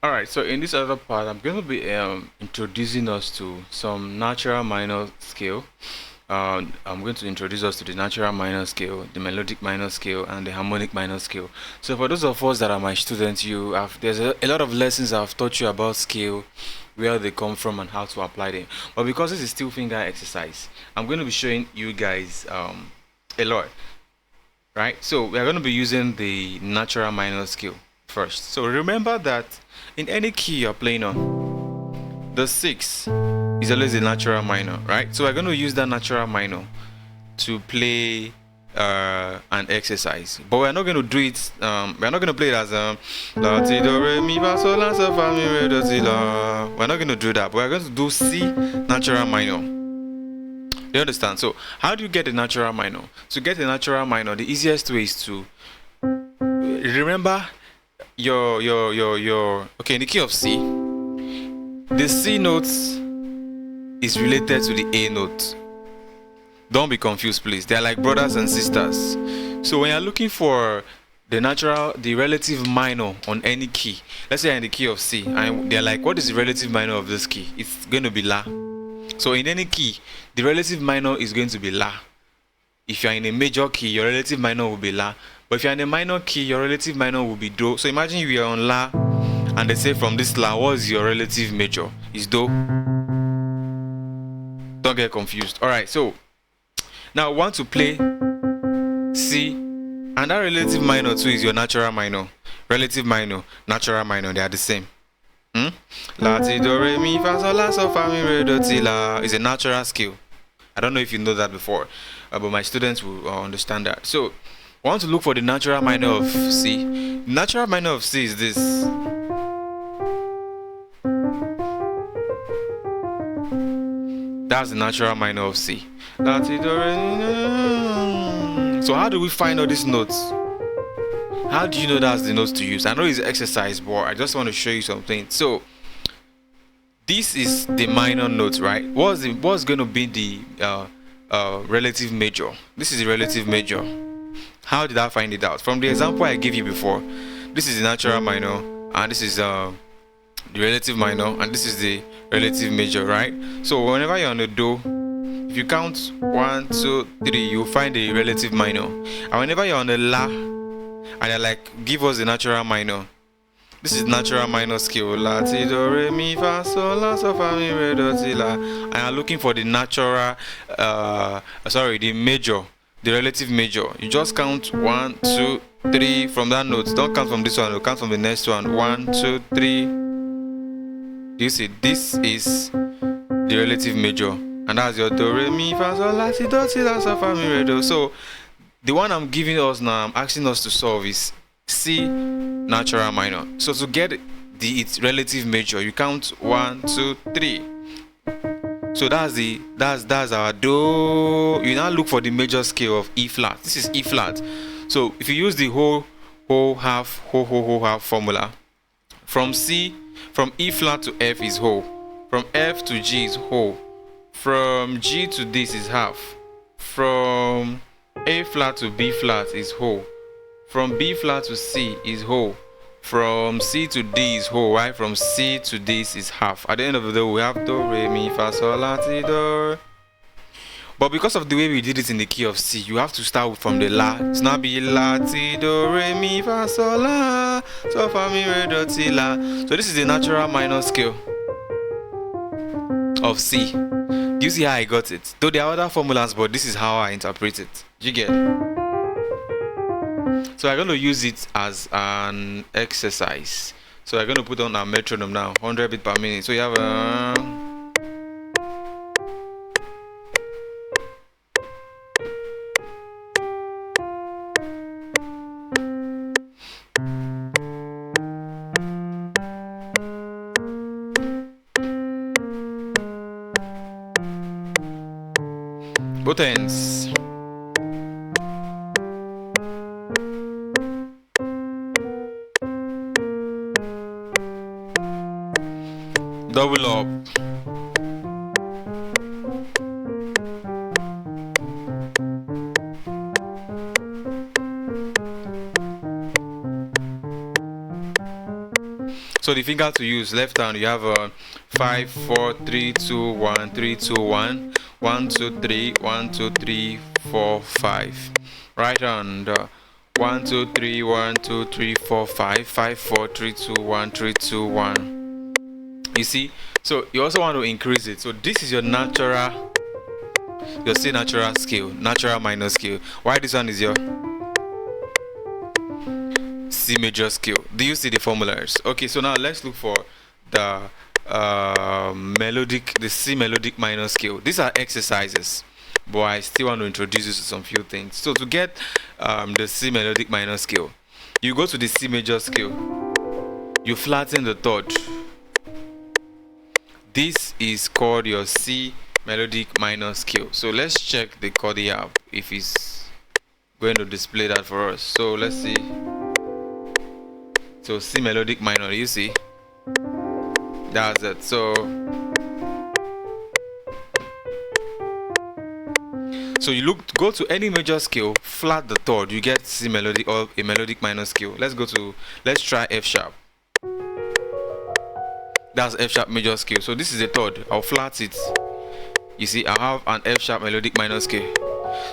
All right, so in this other part, I'm going to be introducing us to some natural minor scale. I'm going to introduce us to the natural minor scale, the melodic minor scale, and the harmonic minor scale. So for those of us that are my students, there's a lot of lessons I've taught you about scale, where they come from, and how to apply them. But because this is still finger exercise, I'm going to be showing you guys a lot, right? So we are going to be using the natural minor scale first. So remember that in any key you're playing on, the 6 is always a natural minor, right? So we're going to use that natural minor to play an exercise, but we're not going to do it. We're not going to play it as la ti do re mi fa sol la so fa mi re do ti la. We're not going to do that, but we're going to do C natural minor. You understand? So how do you get a natural minor? To get a natural minor, the easiest way is to remember your okay, in the key of C, the C note is related to the A note. Don't be confused, please. They're like brothers and sisters. So when you're looking for the relative minor on any key, let's say in the key of C, and they're like, what is the relative minor of this key? It's going to be La. So in any key, the relative minor is going to be La. If you're in a major key, your relative minor will be La. But if you're in a minor key, your relative minor will be Do. So imagine you are on La, and they say from this La, what is your relative major? It's Do. Don't get confused. Alright, so now I want to play C, and that relative minor too is your natural minor. Relative minor, natural minor, they are the same. La ti do re mi fa sol la so fa mi re do ti la is a natural scale. I don't know if you know that before, but my students will understand that. So I want to look for the natural minor of C. The natural minor of C is this. That's the natural minor of C. So how do we find all these notes? How do you know that's the notes to use? I know it's exercise, but I just want to show you something. So this is the minor note, right? What's going to be the relative major? This is the relative major. How did I find it out? From the example I gave you before, this is the natural minor, and this is the relative minor, and this is the relative major, right? So whenever you're on the Do, if you count 1, 2, 3, you'll find the relative minor. And whenever you're on the La, and you're like, give us the natural minor, this is natural minor scale. La ti do re mi fa sol la so fa mi re do ti la. And you're looking for the natural, the major, the relative major. You just count 1, 2, 3 from that note. Don't count from this one. You count from the next one. 1, 2, 3. You see, this is the relative major, and that's your do re mi fa sol la ti do ti la so fa mi re do. So the one I'm giving us now, I'm asking us to solve is C natural minor. So to get its relative major, you count 1, 2, 3. So that's our Do. You now look for the major scale of E flat. This is E flat. So if you use the whole half formula, from E flat to F is whole, from F to G is whole, from G to this is half, from A flat to B flat is whole, from B flat to C is whole, from C to D is whole, right? From C to this is half. At the end of the day, we have Do, Re, Mi, Fa, Sol, La, Ti, Do. But because of the way we did it in the key of C, you have to start from the La. It's not be La, Ti, Do, Re, Mi, Fa, Sol, La, So, Fa, Mi, Re, Do, Ti, La. So this is the natural minor scale of C. Do you see how I got it? Though there are other formulas, but this is how I interpret it. Do you get it? So I'm going to use it as an exercise. So I'm going to put on our metronome now, 100 beats per minute. So you have both ends. Double up. So the finger to use, left hand, you have a 5 4 3 2 1 3 2 1 1 2 3 1 2 3 4 5. Right hand, 1 2 3 1 2 3 4 5 5 4 3 2 1 3 2 1. You see, so you also want to increase it. So this is your natural, your C natural scale, natural minor scale. Why this one is your C major scale? Do you see the formulas? Okay, so now let's look for the the C melodic minor scale. These are exercises, but I still want to introduce you to some few things. So to get the C melodic minor scale, you go to the C major scale, you flatten the third. This is called your C melodic minor scale. So let's check the Chordy app if it's going to display that for us. So let's see. So C melodic minor, you see, that's it. So you go to any major scale, flat the third, you get C melodic or a melodic minor scale. Let's try F sharp. That's F sharp major scale. So this is a third. I'll flat it. You see, I have an F sharp melodic minor scale.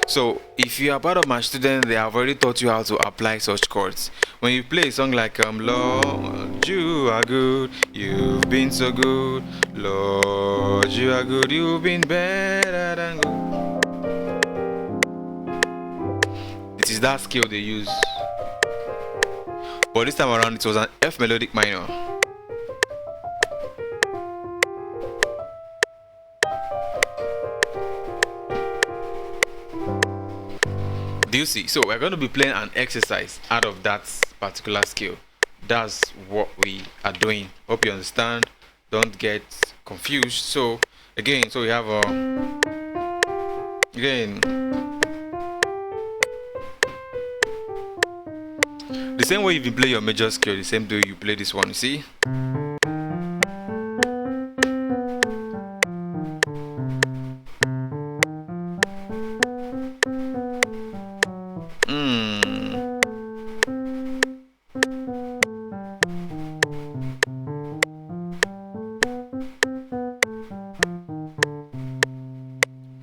So if you are part of my students, they have already taught you how to apply such chords. When you play a song like Lord, you are good, you've been so good, Lord, you are good, you've been better than good. It is that scale they use. But this time around it was an F melodic minor. Do you see? So we're going to be playing an exercise out of that particular scale. That's what we are doing. Hope you understand. Don't get confused. So again, so we have again the same way you play your major scale, the same way you play this one. You see?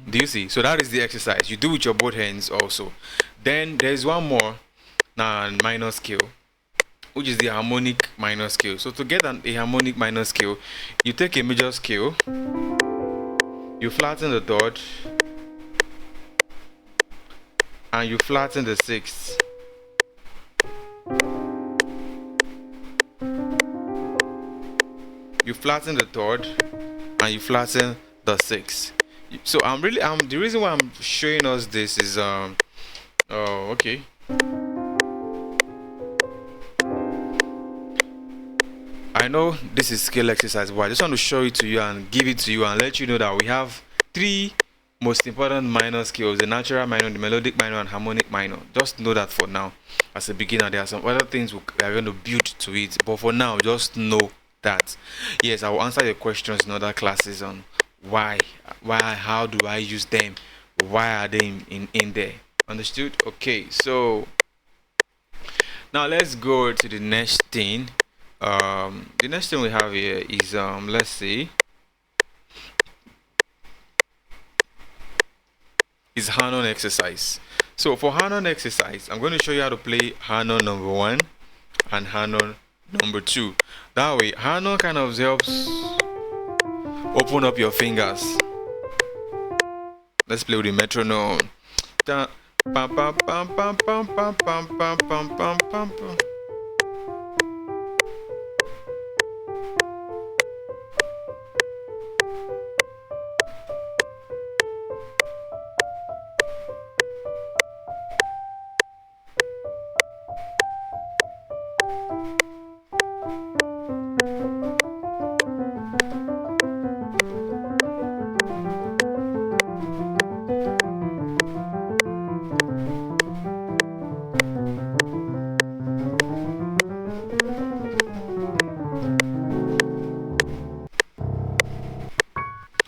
Do you see? So that is the exercise. You do with your both hands also. Then there's one more minor scale, which is the harmonic minor scale. So to get a harmonic minor scale, you take a major scale, you flatten the third, and you flatten the sixth. You flatten the third, and you flatten the sixth. So the reason why I'm showing us this is okay. I know this is scale exercise, but I just want to show it to you and give it to you and let you know that we have three most important minor scales: the natural minor, the melodic minor, and harmonic minor. Just know that for now. As a beginner, there are some other things we are going to build to it, but for now, just know that. Yes, I will answer your questions in other classes on why, how do I use them, why are they in there. Understood? Okay, so now let's go to the next thing. The next thing we have here is let's see, is Hanon exercise. So for Hanon exercise, I'm going to show you how to play Hanon number 1 and Hanon number 2. That way Hanon kind of helps open up your fingers. Let's play with the metronome. Da, pam, pam, pam, pam, pam, pam, pam, pam, pam, pam, pam, pam.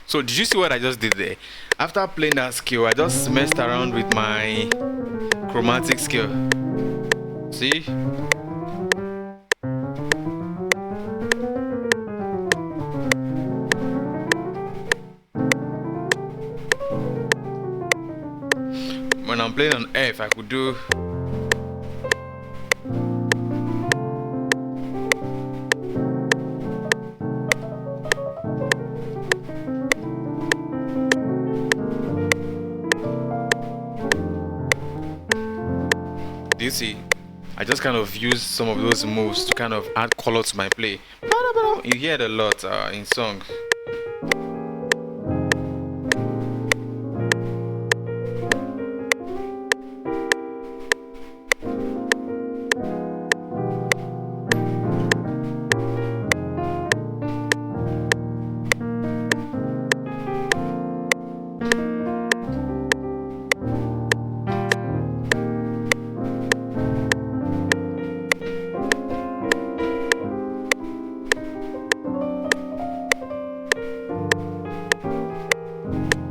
So did you see what I just did there? After playing that scale, I just messed around with my chromatic scale. See? I'm playing on F, I could do. Do you see? I just kind of use some of those moves to kind of add color to my play. You hear it a lot in songs.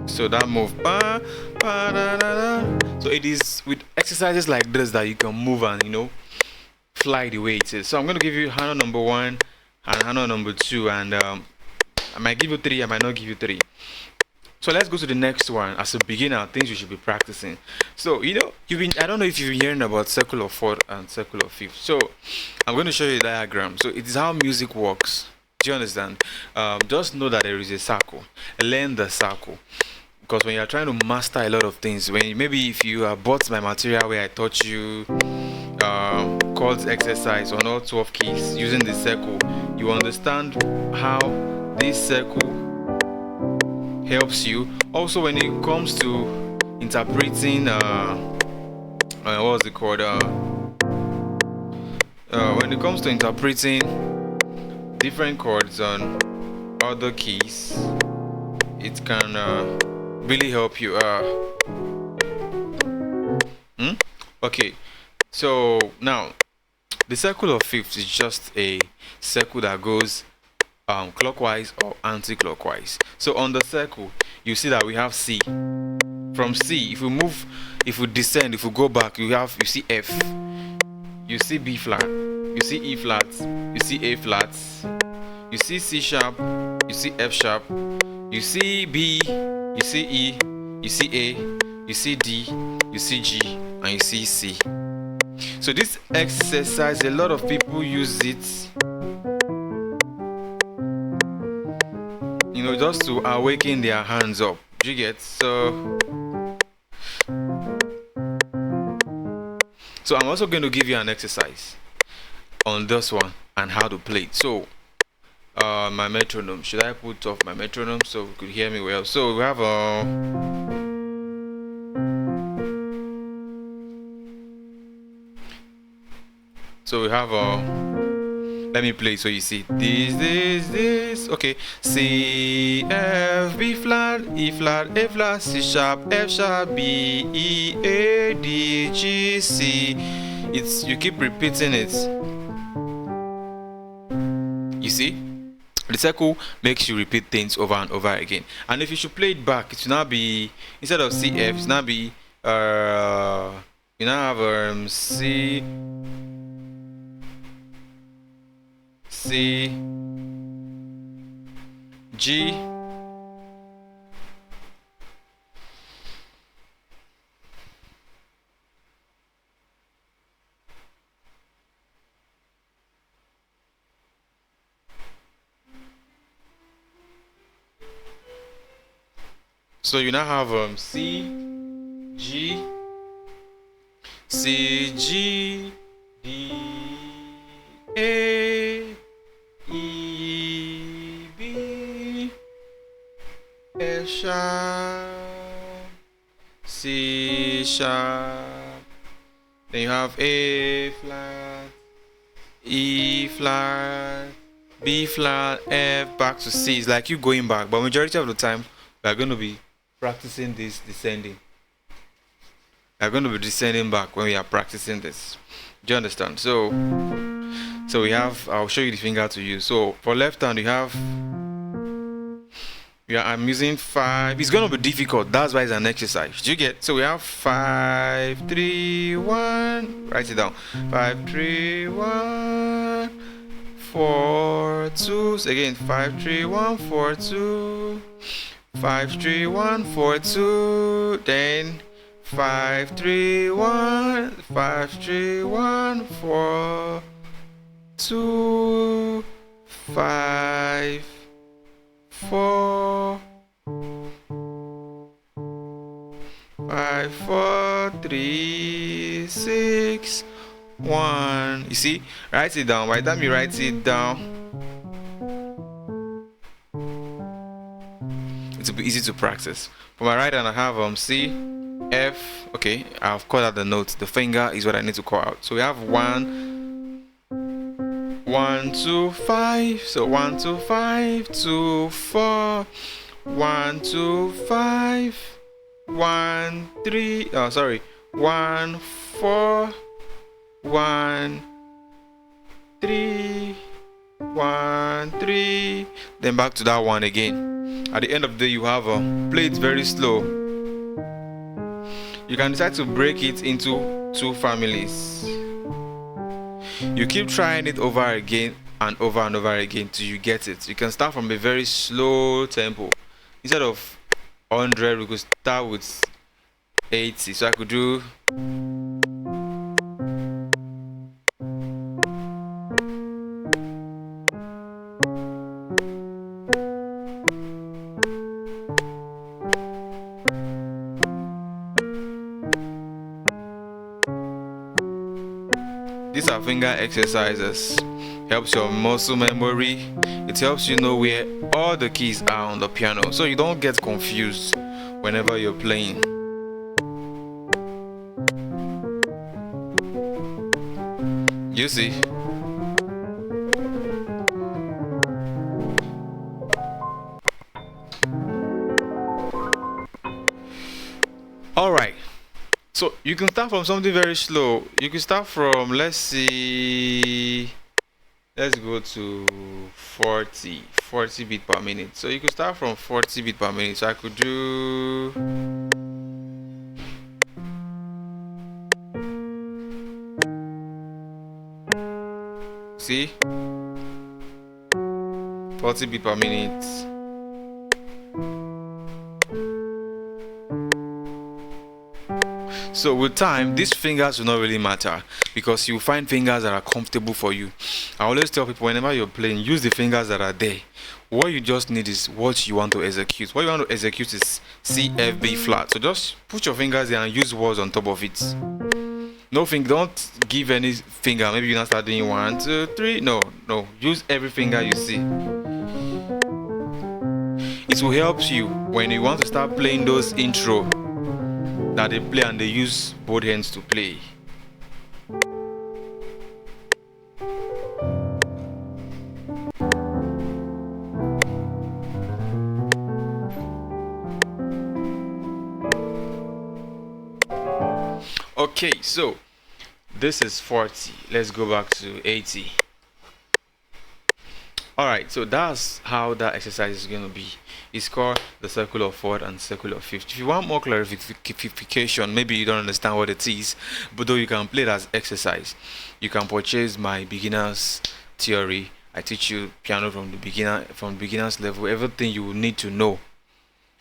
So that move, so it is with exercises like this that you can move and, you know, fly the way it is. So I'm going to give you hand on number 1 and hand on number 2, and I might give you 3, I might not give you 3. So let's go to the next one. As a beginner, things you should be practicing. So, you know, I don't know if you've been hearing about circle of 4th and circle of 5th. So I'm going to show you a diagram. So it is how music works. Do you understand? Just know that there is a circle. Learn the circle. Because when you're trying to master a lot of things, maybe if you bought my material where I taught you chords exercise on all 12 keys using the circle, you understand how this circle helps you. Also, when it comes to interpreting, what was it called? When it comes to interpreting different chords on other keys, it can really help you. Okay, so now the circle of 5th is just a circle that goes clockwise or anti-clockwise. So on the circle, you see that we have C. From C, if we move, if we descend, if we go back, you see F, you see B flat, you see E flat, you see A flat, you see C sharp, you see F sharp, you see B, you see E, you see A, you see D, you see G, and you see C. So this exercise, a lot of people use it, you know, just to awaken their hands up. Do you get? So I'm also going to give you an exercise on this one and how to play it. So my metronome, should I put off my metronome so you could hear me well? So we have let me play so you see. This. Okay. C, F, B flat, E flat, A flat, C sharp, F sharp, B, E, A, D, G, C. You keep repeating it. You see? The circle makes you repeat things over and over again. And if you should play it back, it should now be, instead of C, F, it should now be you now have C, G, so you now have C, G, D, A, E, B, F sharp, C sharp, then you have A flat, E flat, B flat, F, back to C. It's like you going back, but majority of the time we are going to be practicing this descending. We are going to be descending back when we are practicing this. Do you understand? So we have, I'll show you the finger to use. So for left hand, I'm using 5. It's going to be difficult. That's why it's an exercise. Do you get? So we have 5, 3, 1. Write it down. 5, 3, 1, 4, 2. So again, 5, 3, 1, 4, 2. 5, 3, 1, 4, 2. Then 5 3 1 5 3 1 4 2 5 4 5 4 3 6 1. You see, write it down. By the time you write it down, it will be easy to practice. For my right hand, I have C, F. Okay, I've called out the notes. The finger is what I need to call out. So we have 1 1 2 5. So 1 2 5 2 4 1 2 5 1 3. Oh, sorry. 1 4 1 3 1 3. Then back to that one again. At the end of the day, you have play it very slow. You can decide to break it into 2 families. You keep trying it over again and over and over again till you get it. You can start from a very slow tempo. Instead of 100, we could start with 80. So I could do these are finger exercises. Helps your muscle memory. It helps you know where all the keys are on the piano, so you don't get confused whenever you're playing. You see? Alright. So you can start from something very slow. You can start from, let's see, let's go to 40 beat per minute. So you could start from 40 beat per minute. So I could do see 40 beat per minute. So with time, these fingers will not really matter because you find fingers that are comfortable for you. I always tell people, whenever you're playing, use the fingers that are there. What you just need is what you want to execute. What you want to execute is C, F, B flat. So just put your fingers there and use words on top of it. No finger, don't give any finger. Maybe you're not start doing 1 2 3. No. Use every finger you see. It will help you when you want to start playing those intro that they play and they use both hands to play. Okay, so this is 40. Let's go back to 80. Alright, so that's how that exercise is going to be. It's called the circle of 4 and circle of 50. If you want more clarification, maybe you don't understand what it is, but though you can play it as exercise, you can purchase my beginner's theory. I teach you piano from beginner's level, everything you will need to know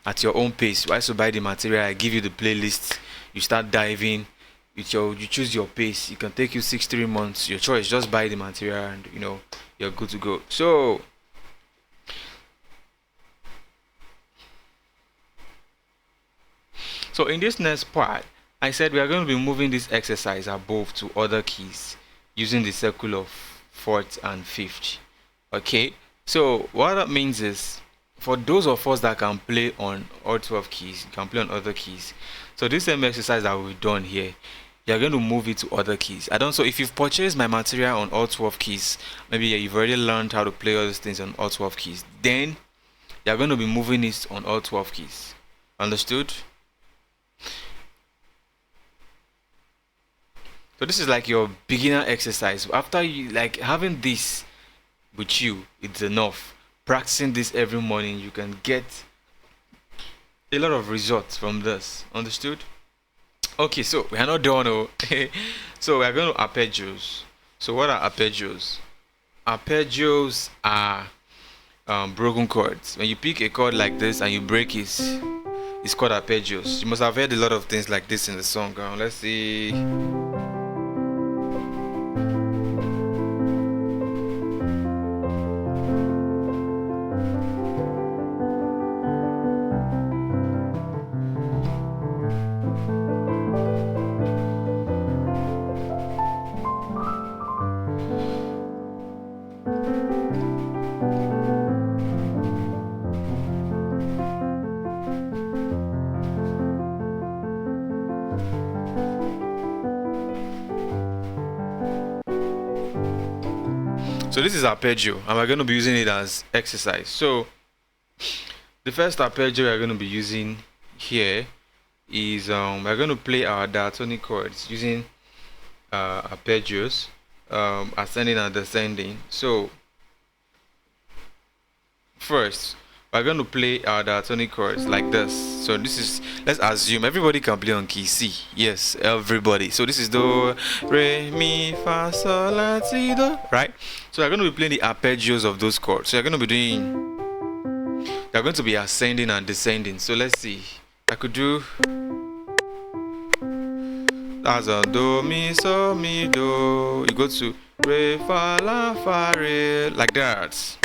at your own pace. I also buy the material, I give you the playlist, you start diving. You choose your pace. It can take you 6-3 months, your choice. Just buy the material and you're good to go. So in this next part, I said we are going to be moving this exercise above to other keys using the circle of 4th and 5th. Okay, so what that means is, for those of us that can play on all 12 keys, you can play on other keys. So this same exercise that we've done here, you're going to move it to other keys. So if you've purchased my material on all 12 keys, maybe you've already learned how to play all these things on all 12 keys, then you're going to be moving it on all 12 keys. Understood? So this is like your beginner exercise. After you having this with you, it's enough. Practicing this every morning, you can get a lot of results from this. Understood? Okay, so we are not done. So we are going to arpeggios. So what are arpeggios? Arpeggios are broken chords. When you pick a chord like this and you break it, is called arpeggios. You must have heard a lot of things like this in the song. Let's see. So this is arpeggio, and we're going to be using it as exercise. So the first arpeggio we're going to be using here is we're going to play our diatonic chords using arpeggios, ascending and descending. So first we're going to play our diatonic chords like this. So this is, let's assume everybody can play on key C. Yes, everybody. So this is do, re, mi, fa, sol, la, si, do, right? So we're going to be playing the arpeggios of those chords. So you're going to be doing, they're going to be ascending and descending. So let's see, I could do, that's a do, mi, so, mi, do. You go to re, fa, la, fa, re, like that.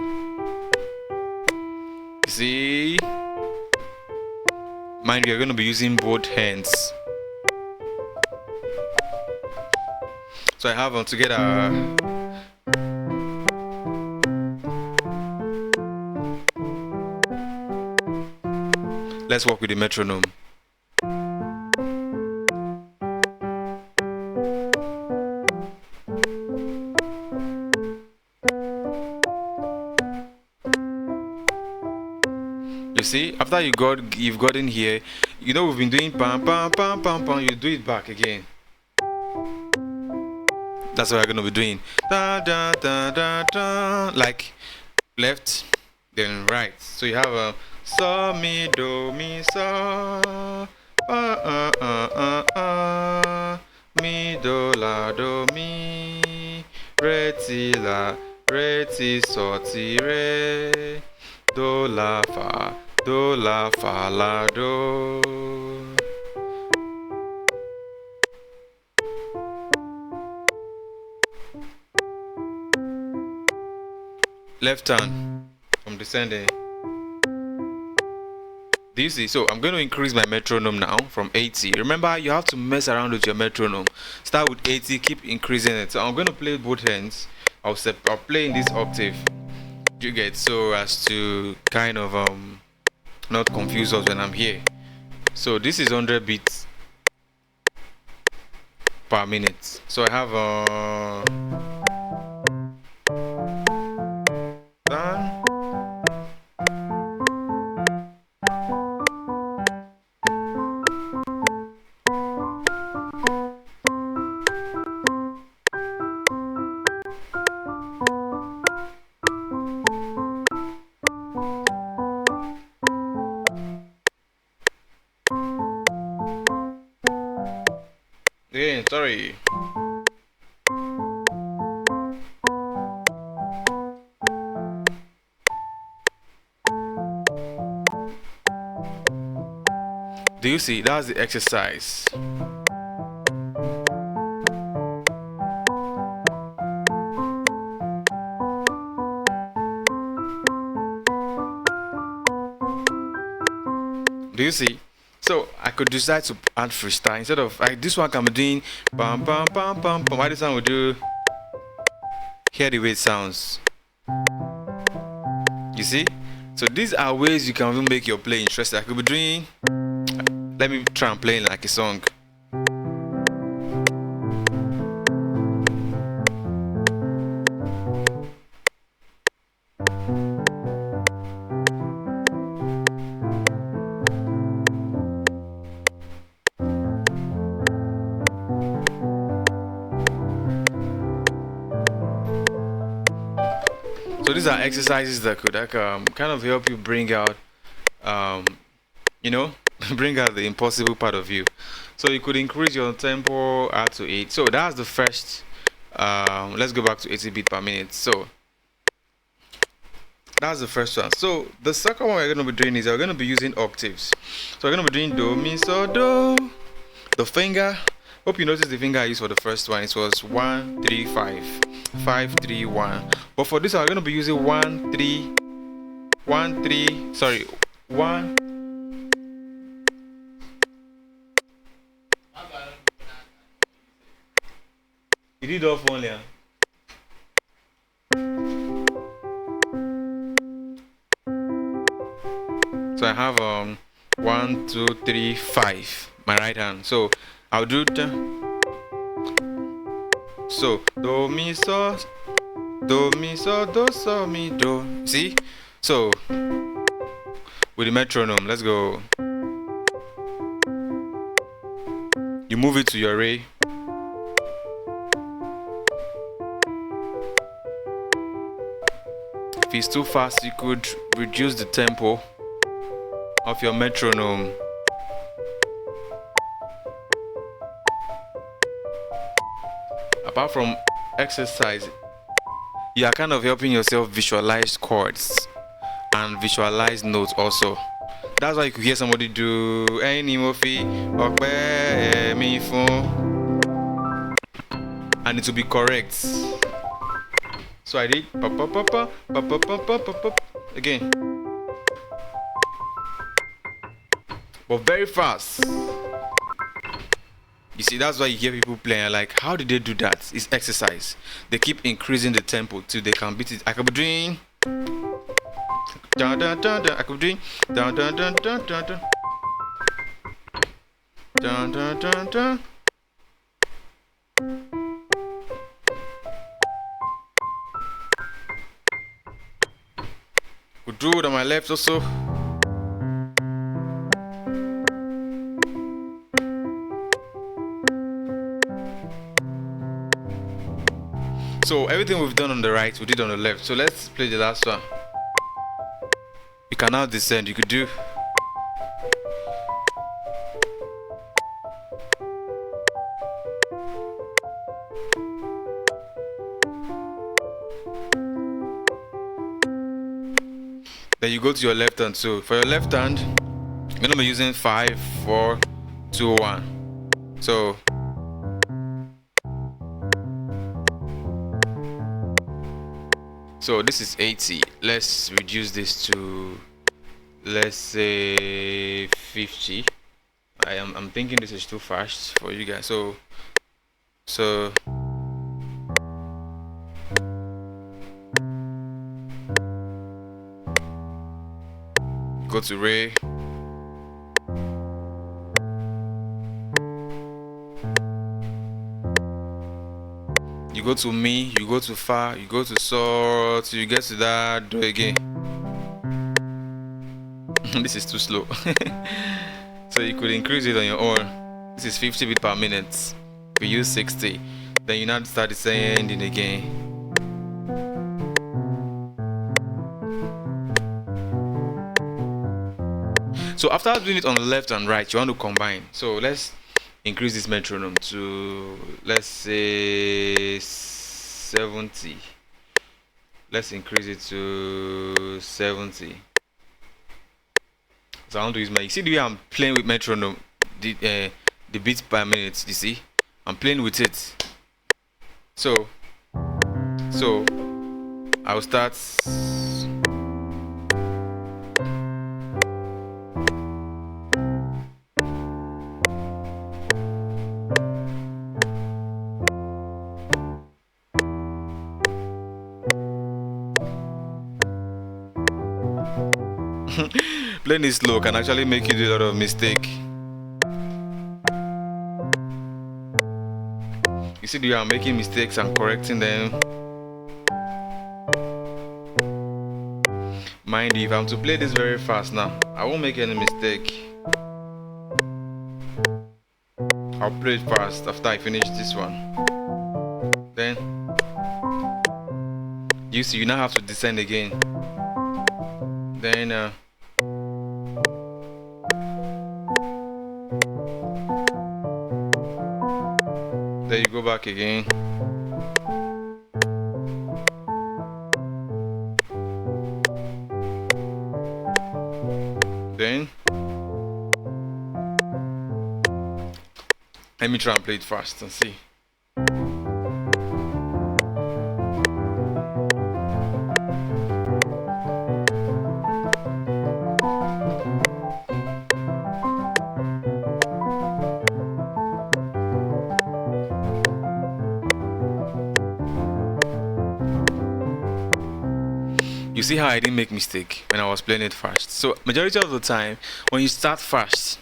See, mind you, you're going to be using both hands. So I have them together. Let's work with the metronome. See, after you've gotten here, you know we've been doing pam pam pam pam pam. You do it back again. That's what we're gonna be doing. Da da da da da. Like left, then right. So you have a so mi do mi so mi do la do mi re ti la re ti so ti re do la fa. Do la fa la do. Left hand from descending. Do you see? So I'm going to increase my metronome now from 80. Remember, you have to mess around with your metronome. Start with 80, keep increasing it. So I'm going to play both hands. I'll play in this octave. You get, so as to kind of not confuse us when I'm here. So this is 100 beats per minute. So I have sorry. Do you see? That's the exercise. Do you see? So I could decide to add freestyle instead of like this one. Can be doing bam bam bam bam bam. Why this one would do? Hear the way it sounds. You see? So these are ways you can even make your play interesting. I could be doing. Let me try and play like a song. So these are exercises that could kind of help you bring out, you know, bring out the impossible part of you. So you could increase your tempo out to 8. So that's the first. Let's go back to 80 beats per minute. So That's the first one. So the second one we're going to be doing is we're going to be using octaves. So we're going to be doing do, mi, so, do. The finger, hope you noticed the finger I used for the first one. It was 1 3 5 5 3 1. But for this one we're going to be using 1 3 1 3 sorry 1. You did off only. So I have 1 2 3 5 my right hand. So I'll do so do mi so do so mi do. See? So with the metronome, let's go. You move it to your re. If it's too fast, you could reduce the tempo of your metronome. Apart from exercise, you are kind of helping yourself visualize chords and visualize notes also. That's why you could hear somebody do any mofi mi fun, and it will be correct. So I did pa pa pa pa pa pa pa pa pa pa again, but very fast. You see, that's why you hear people playing like, how did they do that? It's exercise. They keep increasing the tempo till they can beat it. I could be doing dun, dun, dun, dun. I could be doing dun, dun, dun, dun, dun, dun. Dun, dun, dun, dun. Could do it on my left also. So everything we've done on the right, we did on the left. So let's play the last one. You can now descend. You could do then you go to your left hand. So for your left hand, you're gonna be using 5 4 2 1. So this is 80. Let's reduce this to, let's say 50. I'm thinking this is too fast for you guys. So go to re. You go to mi, you go to fa, you go to so, till you get to that do again. This is too slow. So you could increase it on your own. This is 50 beats per minute. We use 60. Then you now start descending again. So after doing it on the left and right, you want to combine. So let's increase this metronome to, let's say 70. Let's increase it to 70. So I want to use my, you see the way I'm playing with metronome, the beats per minute. You see, I'm playing with it. So I'll start. Playing it slow can actually make you do a lot of mistake. You see, you are making mistakes and correcting them. Mind you, if I'm to play this very fast now, I won't make any mistake. I'll play it fast after I finish this one. Then you see, you now have to descend again. Then there you go back again. Let me try and play it fast and see. You see how I didn't make mistake when I was playing it fast. So majority of the time, when you start fast,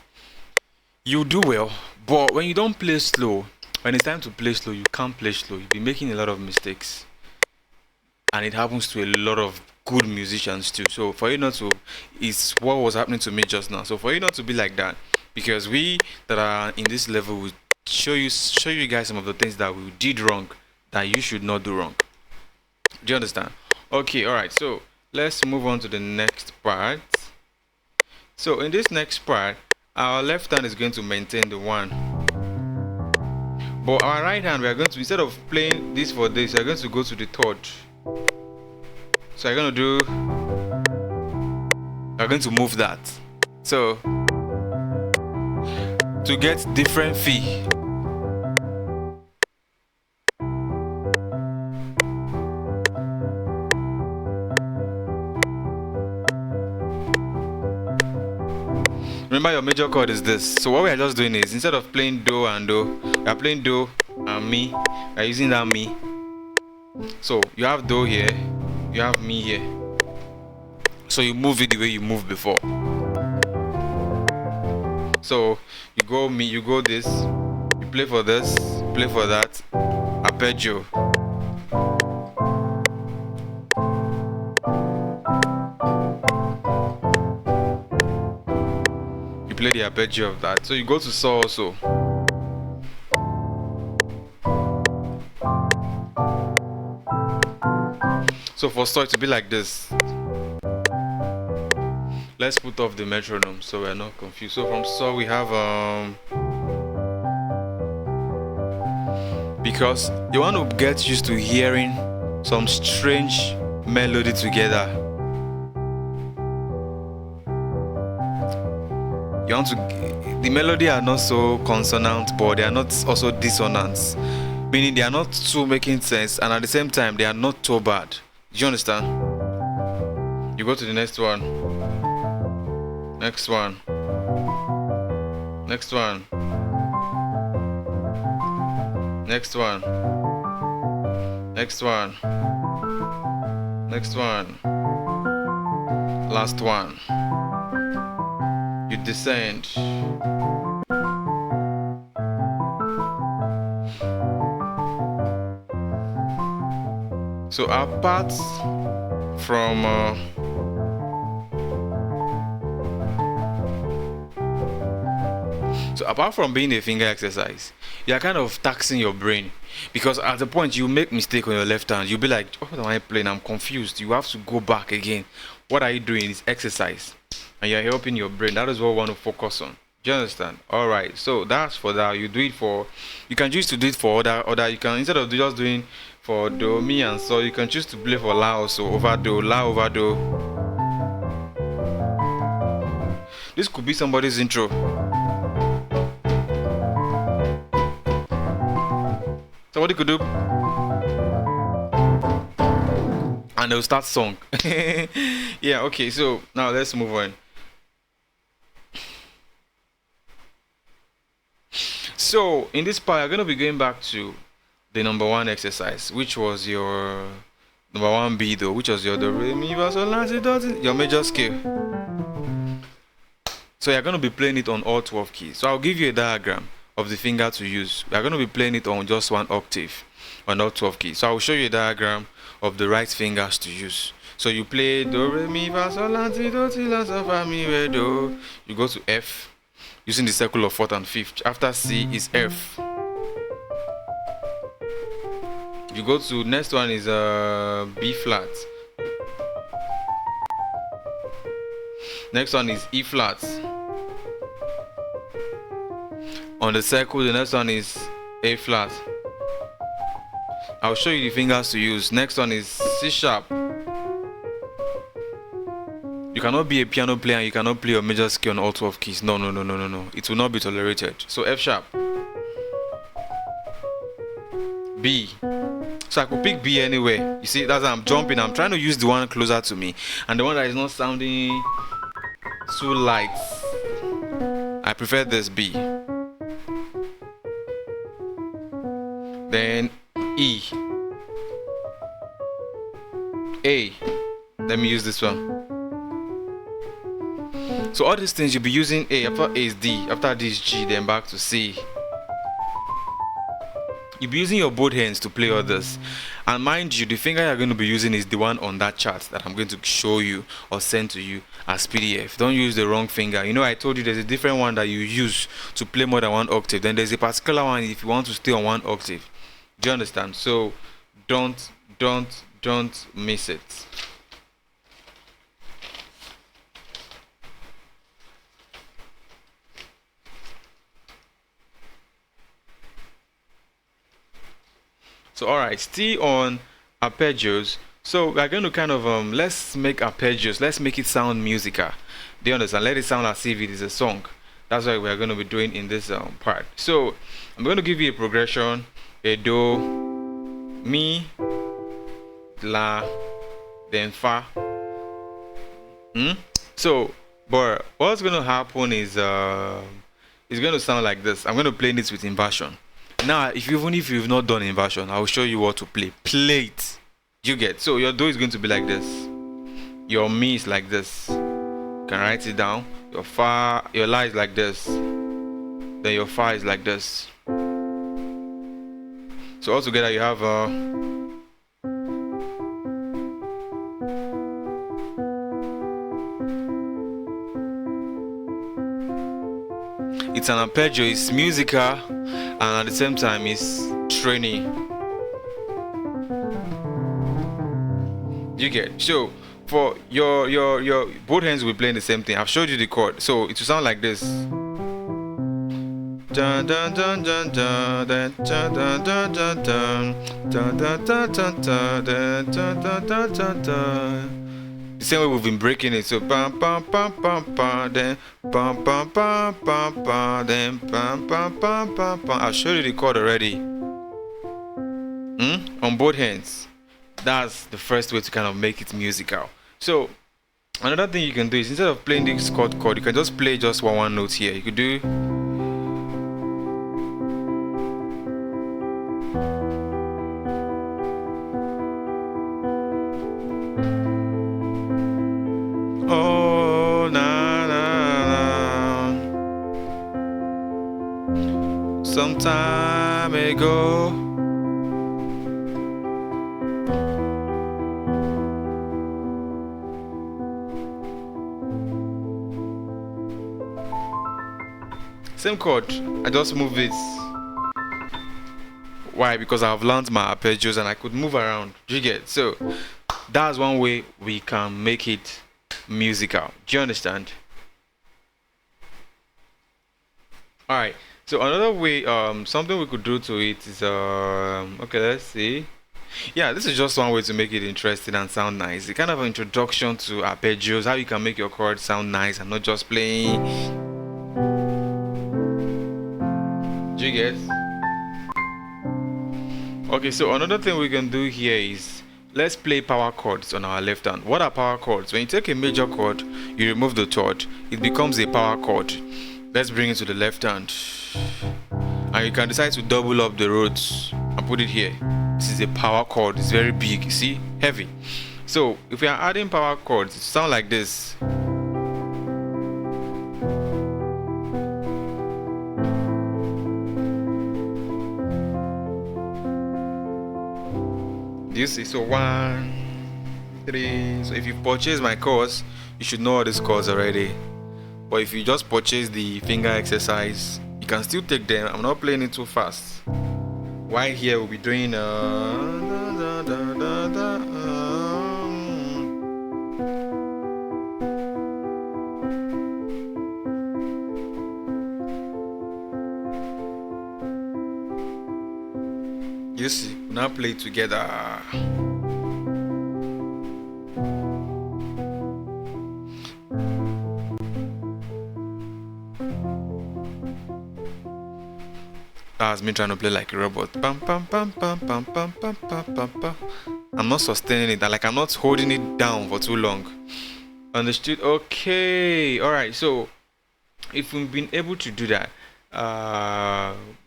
you do well. But when you don't play slow, when it's time to play slow, you can't play slow. You'll be making a lot of mistakes. And it happens to a lot of good musicians too. So for you not to, it's what was happening to me just now. So for you not to be like that, because we that are in this level will show you guys some of the things that we did wrong that you should not do wrong. Do you understand? Okay, all right, so let's move on to the next part. So in this next part, our left hand is going to maintain the 1, but our right hand, we are going to, instead of playing this for this, we are going to go to the 3rd. So we're going to move that, so to get different fee. Remember, your major chord is this. So what we are just doing is, instead of playing do and do, we are playing do and mi. We are using that mi. So you have do here, you have mi here. So you move it the way you moved before. So you go mi, you go this, you play for this, play for that. Arpeggio. Play the arpeggio of that. So you go to saw also. So for saw to be like this. Let's put off the metronome so we're not confused. So from saw we have because you want to get used to hearing some strange melody together. You want to, the melody are not so consonant, but they are not also dissonant, meaning they are not too making sense, and at the same time they are not too bad. Do you understand? You go to the next one, next one, next one, next one, next one, next one, last one. You descend. So apart from being a finger exercise, you are kind of taxing your brain, because at the point you make mistake on your left hand, you'll be like, oh, what am I playing? I'm confused. You have to go back again. What are you doing? It's exercise. And you're helping your brain. That is what we want to focus on. Do you understand? All right. So that's for that. You do it for. You can choose to do it for other. You can, instead of just doing for do, mi, and so, you can choose to play for la also, over do, la over do. This could be somebody's intro. Somebody could do, and they'll start song. Yeah. Okay. So now let's move on. So in this part, you're going to be going back to the number 1 exercise, which was your number 1B though, which was your do, re, mi, fa, sol, la, si, do, si, your major scale. So you're going to be playing it on all 12 keys. So I'll give you a diagram of the finger to use. We're going to be playing it on just 1 octave on all 12 keys. So I'll show you a diagram of the right fingers to use. So you play do, re, mi, fa, sol, la, si, do, si, la, so, fa, mi, re, do. You go to F, using the circle of 4th and 5th. After C is F. You go to, next one is B flat. Next one is E flat. On the circle, the next one is A flat. I'll show you the fingers to use. Next one is C sharp. You cannot be a piano player and you cannot play your major scale on all 12 keys. No. It will not be tolerated. So F sharp. B. So I could pick B anywhere. You see, that's how I'm jumping. I'm trying to use the one closer to me, and the one that is not sounding too light. I prefer this B. Then E. A. Let me use this one. So all these things you'll be using A. After A is D. After D is G. Then back to C. You'll be using your both hands to play all this. And mind you, the finger you're going to be using is the one on that chart that I'm going to show you or send to you as PDF. Don't use the wrong finger. You know, I told you there's a different one that you use to play more than one octave. Then there's a particular one if you want to stay on one octave. Do you understand? So don't miss it. So alright, still on arpeggios. So we're going to kind of let's make arpeggios, let's make it sound musical. Do you understand? Let it sound as if it is a song. That's what we're going to be doing in this part. So I'm going to give you a progression: a do, mi, la, then fa. So but what's going to happen is it's going to sound like this. I'm going to play this with inversion. Now, even if you've not done inversion, I'll show you what to play. Play it. You get. So your do is going to be like this. Your mi is like this. You can write it down. Your fa, your la is like this. Then your fa is like this. So all together you have it's an arpeggio. It's musical, and at the same time it's training. You get. So for your both hands will be playing the same thing. I've showed you the chord, so it will sound like this. Dun dun dun dun dun dun dun dun dun dun dun dun dun dun dun dun dun. The same way we've been breaking it. So pam pam pam pam pam, then pam pam pam pam pam, then pam pam pam pam pam. I'll show you the chord already. On both hands. That's the first way to kind of make it musical. So another thing you can do is, instead of playing this chord, you can just play just one note here. You could do oh na na na. Some time ago. Same chord, I just move this. Why? Because I've learned my arpeggios and I could move around. Do you get? So that's one way we can make it musical. Do you understand? Alright, so another way, something we could do to it is okay, let's see. Yeah, this is just one way to make it interesting and sound nice. It's kind of an introduction to arpeggios, how you can make your chords sound nice and not just playing. Do you get? Okay, so another thing we can do here is, let's play power chords on our left hand. What are power chords? When you take a major chord, you remove the third, it becomes a power chord. Let's bring it to the left hand, and you can decide to double up the rods and put it here. This is a power chord. It's very big, you see, heavy. So if we are adding power chords, it sounds like this. You see, so 1, 3. So if you purchase my course, you should know all these chords already. But if you just purchase the finger exercise, you can still take them. I'm not playing it too fast. While here we'll be doing you see, now play together. That's me trying to play like a robot. Pam, pam, pam, pam, pam, pam, pam, pam, pam, pam. I'm not sustaining it, like I'm not holding it down for too long. Understood? Okay. Alright, so if we've been able to do that,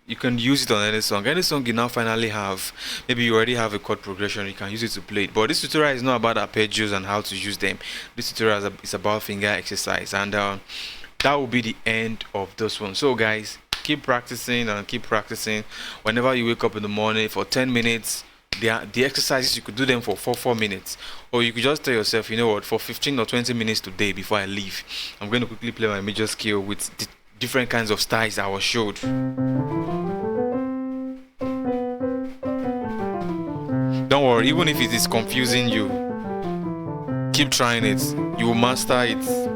you can use it on any song. Any song you now finally have, maybe you already have a chord progression, you can use it to play it. But this tutorial is not about arpeggios and how to use them. This tutorial is about finger exercise, and that will be the end of this one. So guys, keep practicing and keep practicing. Whenever you wake up in the morning, for 10 minutes, the exercises, you could do them for 4 minutes, or you could just tell yourself, you know what, for 15 or 20 minutes today before I leave, I'm going to quickly play my major scale with the different kinds of styles I was showed. Don't worry, even if it is confusing you, keep trying it, you will master it.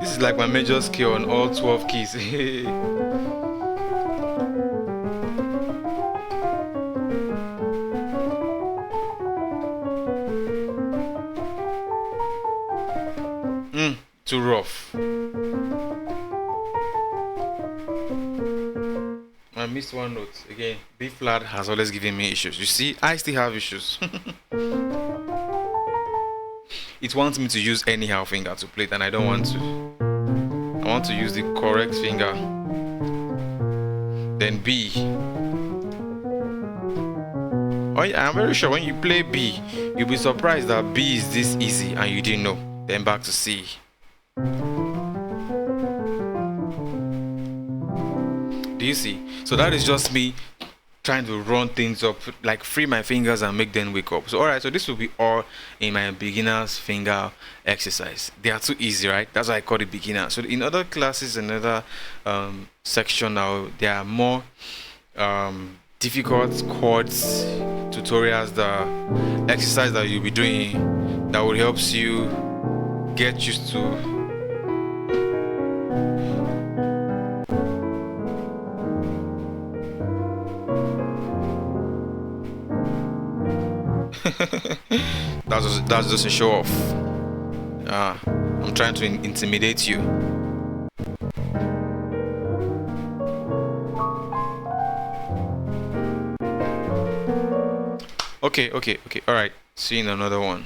This is like my major scale on all 12 keys. Too rough. I missed one note again. B flat has always given me issues. You see, I still have issues. It wants me to use anyhow finger to play it, and I don't want to. I want to use the correct finger. Then B. Oh yeah, I'm very sure when you play B, you'll be surprised that B is this easy and you didn't know. Then back to C. Do you see? So that is just me trying to run things up, like free my fingers and make them wake up. So alright, so this will be all in my beginner's finger exercise. They are too easy, right? That's why I call it beginner. So in other classes, another section now, there are more difficult chords tutorials, the exercise that you'll be doing that will help you get used to that's just a show off. I'm trying to intimidate you. Okay. All right. See you in another one.